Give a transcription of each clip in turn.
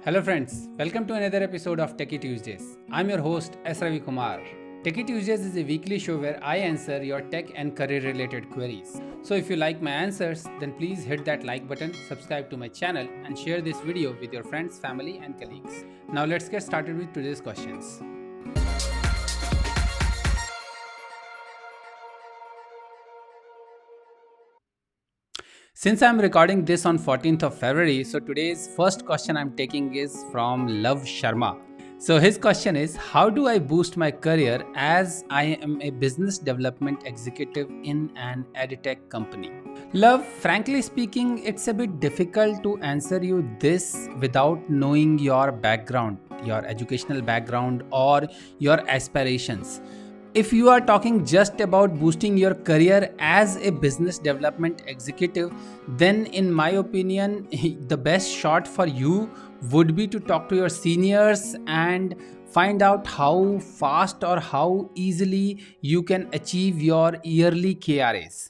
Hello friends, welcome to another episode of Techie Tuesdays. I'm your host S. Ravi Kumar. Techie Tuesdays is a weekly show where I answer your tech and career related queries. So if you like my answers, then please hit that like button, subscribe to my channel and share this video with your friends, family and colleagues. Now let's get started with today's questions. Since I'm recording this on 14th of February, so today's first question I'm taking is from Love Sharma. So his question is, how do I boost my career as I am a business development executive in an edtech company? Love, frankly speaking, it's a bit difficult to answer you this without knowing your background, your educational background or your aspirations. If you are talking just about boosting your career as a business development executive, then in my opinion, the best shot for you would be to talk to your seniors and find out how fast or how easily you can achieve your yearly KRAs.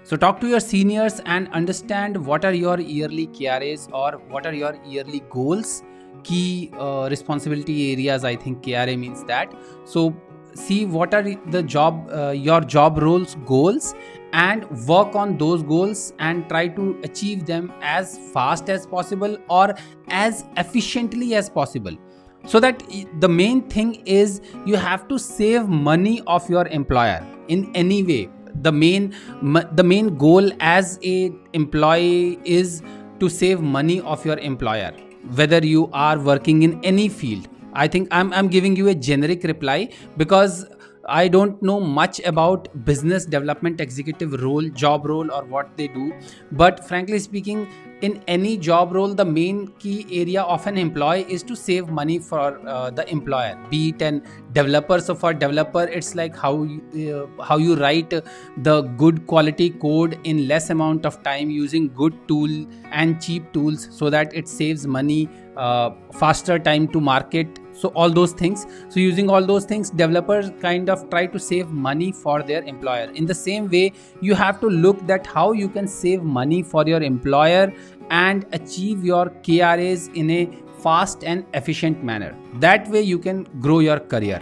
So talk to your seniors and understand what are your yearly KRAs or what are your yearly goals, key responsibility areas. I think KRA means that. So see what are the your job roles goals and work on those goals and try to achieve them as fast as possible or as efficiently as possible. So that the main thing is you have to save money of your employer in any way. The main goal as a employee is to save money of your employer, whether you are working in any field. I think I'm giving you a generic reply because I don't know much about business development executive role, job role, or what they do. But frankly speaking, in any job role, the main key area of an employee is to save money for the employer, be it an developer. So for developer, it's like how you write the good quality code in less amount of time using good tool and cheap tools, so that it saves money, faster time to market. So all those things, so using all those things, developers kind of try to save money for their employer. In the same way, you have to look at how you can save money for your employer and achieve your KRAs in a fast and efficient manner. That way you can grow your career.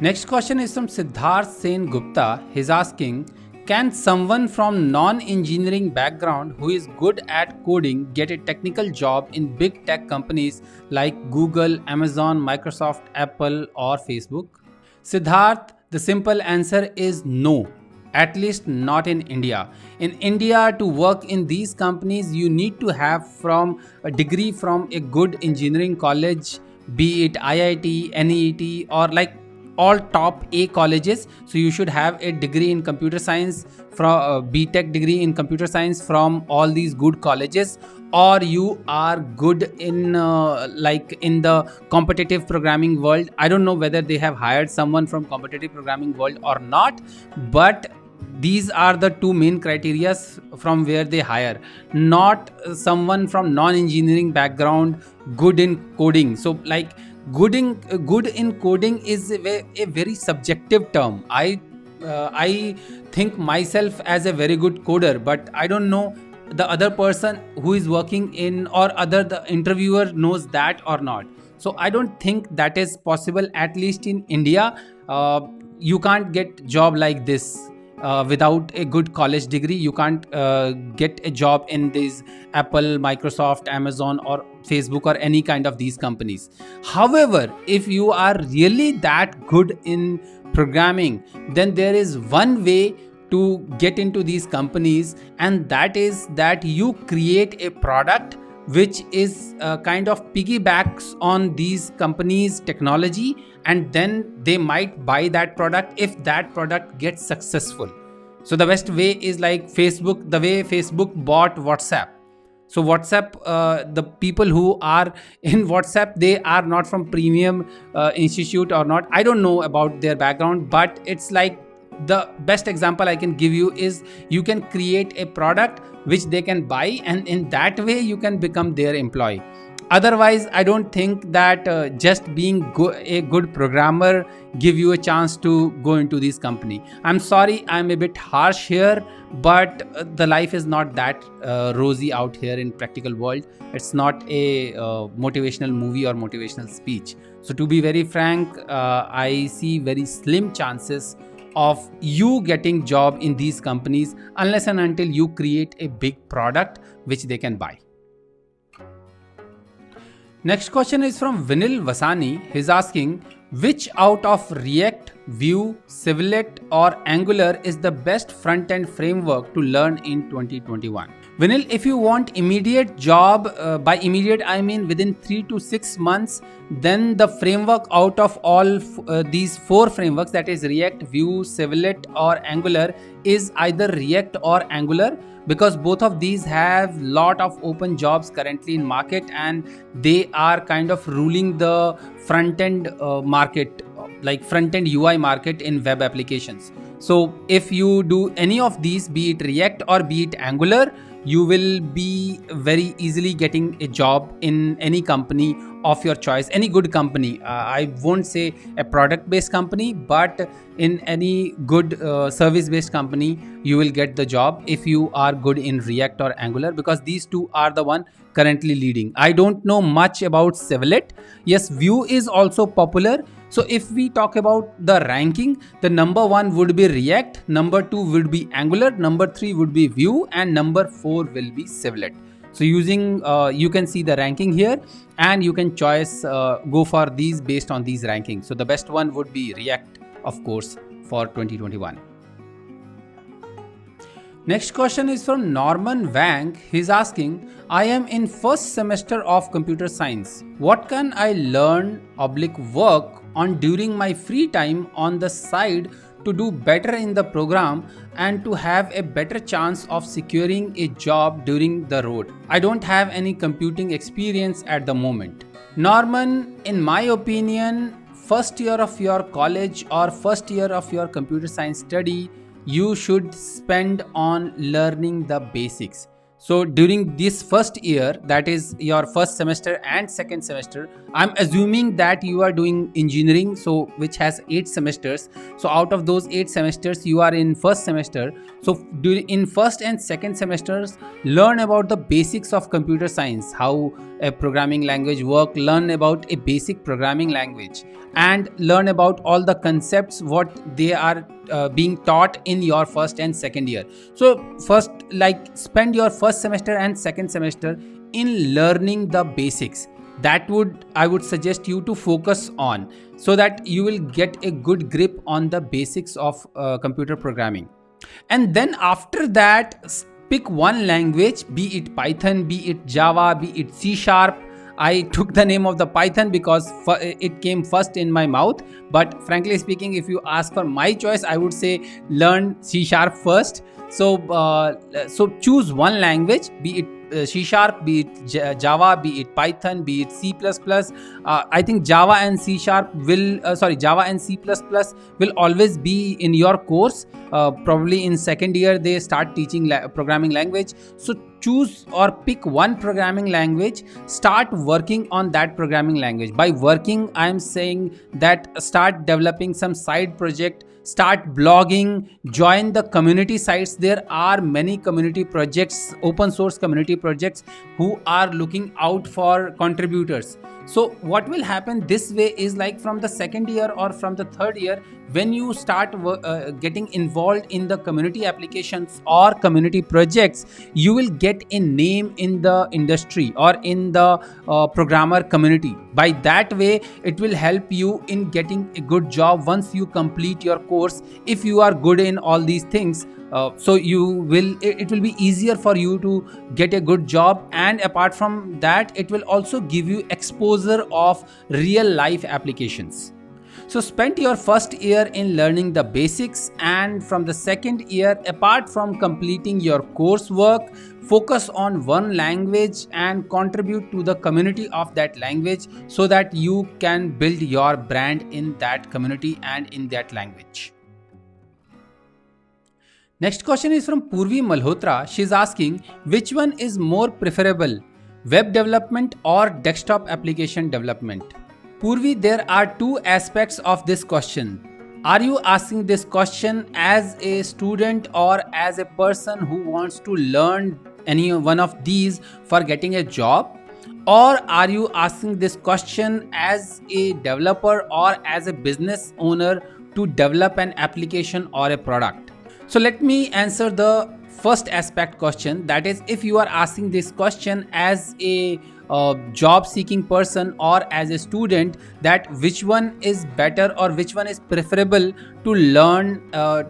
Next question is from Siddharth Sen Gupta. He's asking, can someone from non-engineering background who is good at coding get a technical job in big tech companies like Google, Amazon, Microsoft, Apple or Facebook? Siddharth, the simple answer is no. At least not in India. In India, to work in these companies, you need to have from a degree from a good engineering college, be it IIT, NEET or like all top A colleges. So you should have a degree in computer science from BTech degree in computer science from all these good colleges, or you are good in like in the competitive programming world. I don't know whether they have hired someone from competitive programming world or not, but these are the two main criteria from where they hire, not someone from non-engineering background good in coding. So like good in coding is a very subjective term. I think myself as a very good coder, but I don't know the other person who is working in or other the interviewer knows that or not. So I don't think that is possible, at least in India. You can't get job like this without a good college degree. You can't get a job in these Apple, Microsoft, Amazon or Facebook or any kind of these companies. However, if you are really that good in programming, then there is one way to get into these companies, and that is that you create a product which is kind of piggybacks on these companies' technology, and then they might buy that product if that product gets successful. So the best way is like Facebook, the way Facebook bought WhatsApp. So WhatsApp, the people who are in WhatsApp, they are not from premium institute or not. I don't know about their background, but it's like the best example I can give you is you can create a product which they can buy, and in that way you can become their employee. Otherwise, I don't think that just being a good programmer give you a chance to go into this company. I'm sorry, I'm a bit harsh here, but the life is not that rosy out here in practical world. It's not a motivational movie or motivational speech. So to be very frank, I see very slim chances of you getting job in these companies unless and until you create a big product which they can buy. Next question is from Vinil Vasani. He's asking, which out of React, Vue, Civilet or Angular is the best front-end framework to learn in 2021? Vinil, if you want immediate job, by immediate I mean within 3 to 6 months, then the framework out of all these 4 frameworks, that is React, Vue, Civilet or Angular, is either React or Angular, because both of these have lot of open jobs currently in market and they are kind of ruling the front end market, like front end UI market in web applications. So if you do any of these, be it React or be it Angular, you will be very easily getting a job in any company of your choice, any good company. I won't say a product based company, but in any good service based company, you will get the job if you are good in React or Angular, because these two are the one currently leading. I don't know much about Civilet. Yes, Vue is also popular. So if we talk about the ranking, the number 1 would be React, number 2 would be Angular, number 3 would be Vue, and number 4 will be Civilet. So using, you can see the ranking here and you can choose, go for these based on these rankings. So the best one would be React, of course, for 2021. Next question is from Norman Wang. He's asking, I am in first semester of computer science. What can I learn / work on during my free time on the side to do better in the program and to have a better chance of securing a job during the road? I don't have any computing experience at the moment. Norman, in my opinion, first year of your college or first year of your computer science study, you should spend on learning the basics. So during this first year, that is your first semester and second semester, I'm assuming that you are doing engineering, so which has 8 semesters. So out of those 8 semesters, you are in first semester. So in first and second semesters, learn about the basics of computer science, how a programming language work, learn about a basic programming language, and learn about all the concepts what they are being taught in your first and second year. So first, like, spend your first semester and second semester in learning the basics. That I would suggest you to focus on, so that you will get a good grip on the basics of computer programming. And then after that, pick one language, be it Python, be it Java, be it C#. I took the name of the Python because it came first in my mouth. But frankly speaking, if you ask for my choice, I would say learn C# first. So choose one language, be it C#, be it Java, be it Python, be it C++. I think Java and C# Java and C++ will always be in your course. Probably in second year they start teaching programming language. So choose or pick one programming language, start working on that programming language. By working, I am saying that start developing some side project, start blogging, join the community sites. There are many community projects, open source community projects, who are looking out for contributors. So what will happen this way is, like, from the second year or from the third year, when you start getting involved in the community applications or community projects, you will get a name in the industry or in the programmer community. By that way, it will help you in getting a good job once you complete your course, if you are good in all these things. So it will be easier for you to get a good job, and apart from that, it will also give you exposure of real life applications. So spend your first year in learning the basics, and from the second year, apart from completing your coursework, focus on one language and contribute to the community of that language, so that you can build your brand in that community and in that language. Next question is from Purvi Malhotra. She's asking, which one is more preferable, web development or desktop application development? Purvi, there are two aspects of this question. Are you asking this question as a student or as a person who wants to learn any one of these for getting a job? Or are you asking this question as a developer or as a business owner to develop an application or a product? So let me answer the first aspect question, that is, if you are asking this question as a job seeking person or as a student, that which one is better or which one is preferable to learn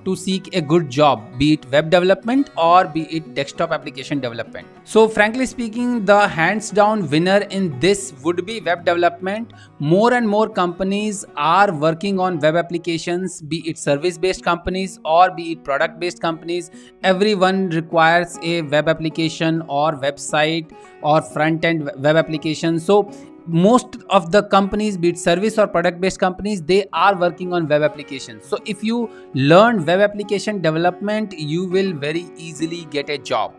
to seek a good job, be it web development or be it desktop application development. So frankly speaking, the hands down winner in this would be web development. More and more companies are working on web applications, be it service based companies or be it product based companies. Everyone requires a web application or website or front end web application. So most of the companies, be it service or product based companies, they are working on web applications. So if you learn web application development, you will very easily get a job.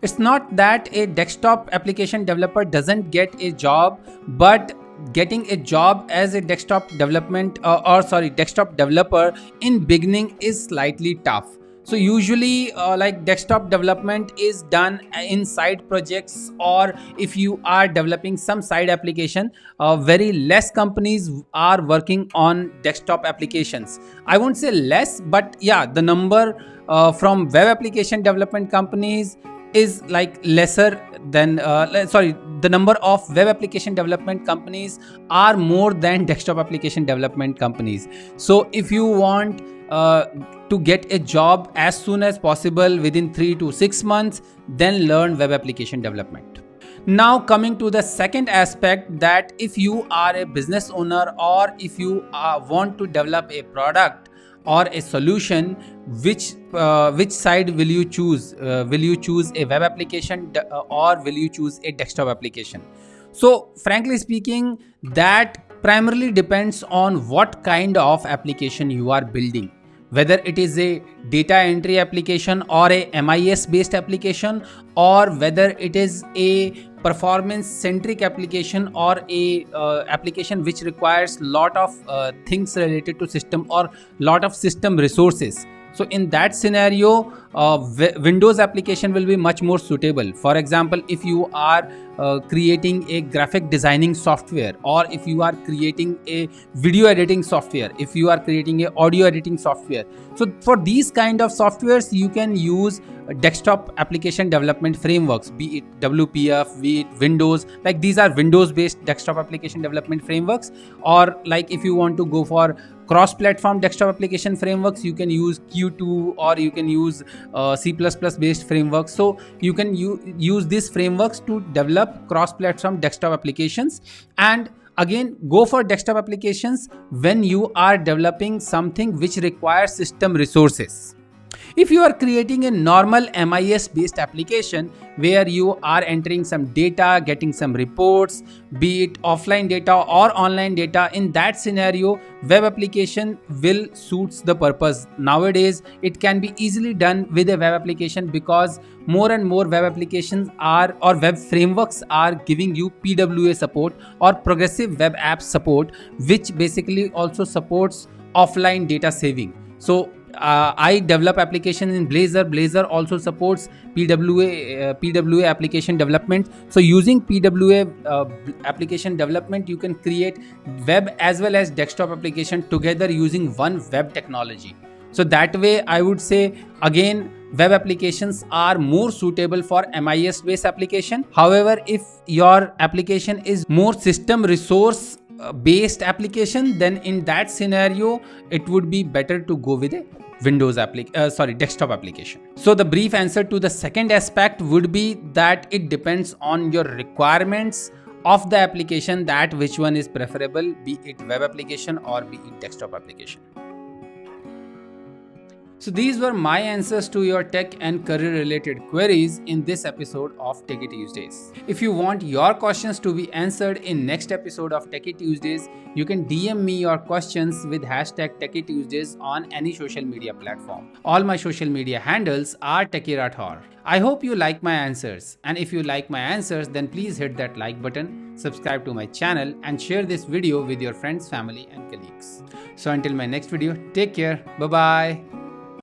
It's not that a desktop application developer doesn't get a job, but getting a job as a desktop desktop developer in beginning is slightly tough. So usually like desktop development is done in side projects, or if you are developing some side application, very less companies are working on desktop applications. I won't say less, but yeah, the number from web application development companies is like lesser than the number of web application development companies are more than desktop application development companies. So if you want to get a job as soon as possible within 3 to 6 months, then learn web application development. Now coming to the second aspect, that if you are a business owner or if you want to develop a product or a solution, which side will you choose? Will you choose a web application or will you choose a desktop application? So frankly speaking, that primarily depends on what kind of application you are building, whether it is a data entry application or a MIS based application, or whether it is a performance centric application or a application which requires lot of things related to system or lot of system resources. So in that scenario, Windows application will be much more suitable. For example, if you are creating a graphic designing software, or if you are creating a video editing software, if you are creating a audio editing software, so for these kind of softwares you can use desktop application development frameworks, be it WPF, be it Windows, like these are Windows based desktop application development frameworks. Or like if you want to go for cross-platform desktop application frameworks, you can use Q2 or you can use C++ based frameworks. So you can use these frameworks to develop cross-platform desktop applications. And again, go for desktop applications when you are developing something which requires system resources. If you are creating a normal MIS based application where you are entering some data, getting some reports, be it offline data or online data, in that scenario, web application will suits the purpose. Nowadays, it can be easily done with a web application because more and more web applications are, or web frameworks are giving you PWA support or progressive web app support, which basically also supports offline data saving. So I develop applications in Blazor. Blazor also supports PWA application development. So using PWA application development, you can create web as well as desktop application together using one web technology. So that way, I would say again, web applications are more suitable for MIS based application. However, if your application is more system resource based application, then in that scenario, it would be better to go with a desktop application. So the brief answer to the second aspect would be that it depends on your requirements of the application, that which one is preferable, be it web application or be it desktop application. So these were my answers to your tech and career related queries in this episode of Techie Tuesdays. If you want your questions to be answered in next episode of Techie Tuesdays, you can DM me your questions with hashtag Techie Tuesdays on any social media platform. All my social media handles are Techie Rathor. I hope you like my answers, and if you like my answers, then please hit that like button, subscribe to my channel, and share this video with your friends, family, and colleagues. So until my next video, take care. Bye bye.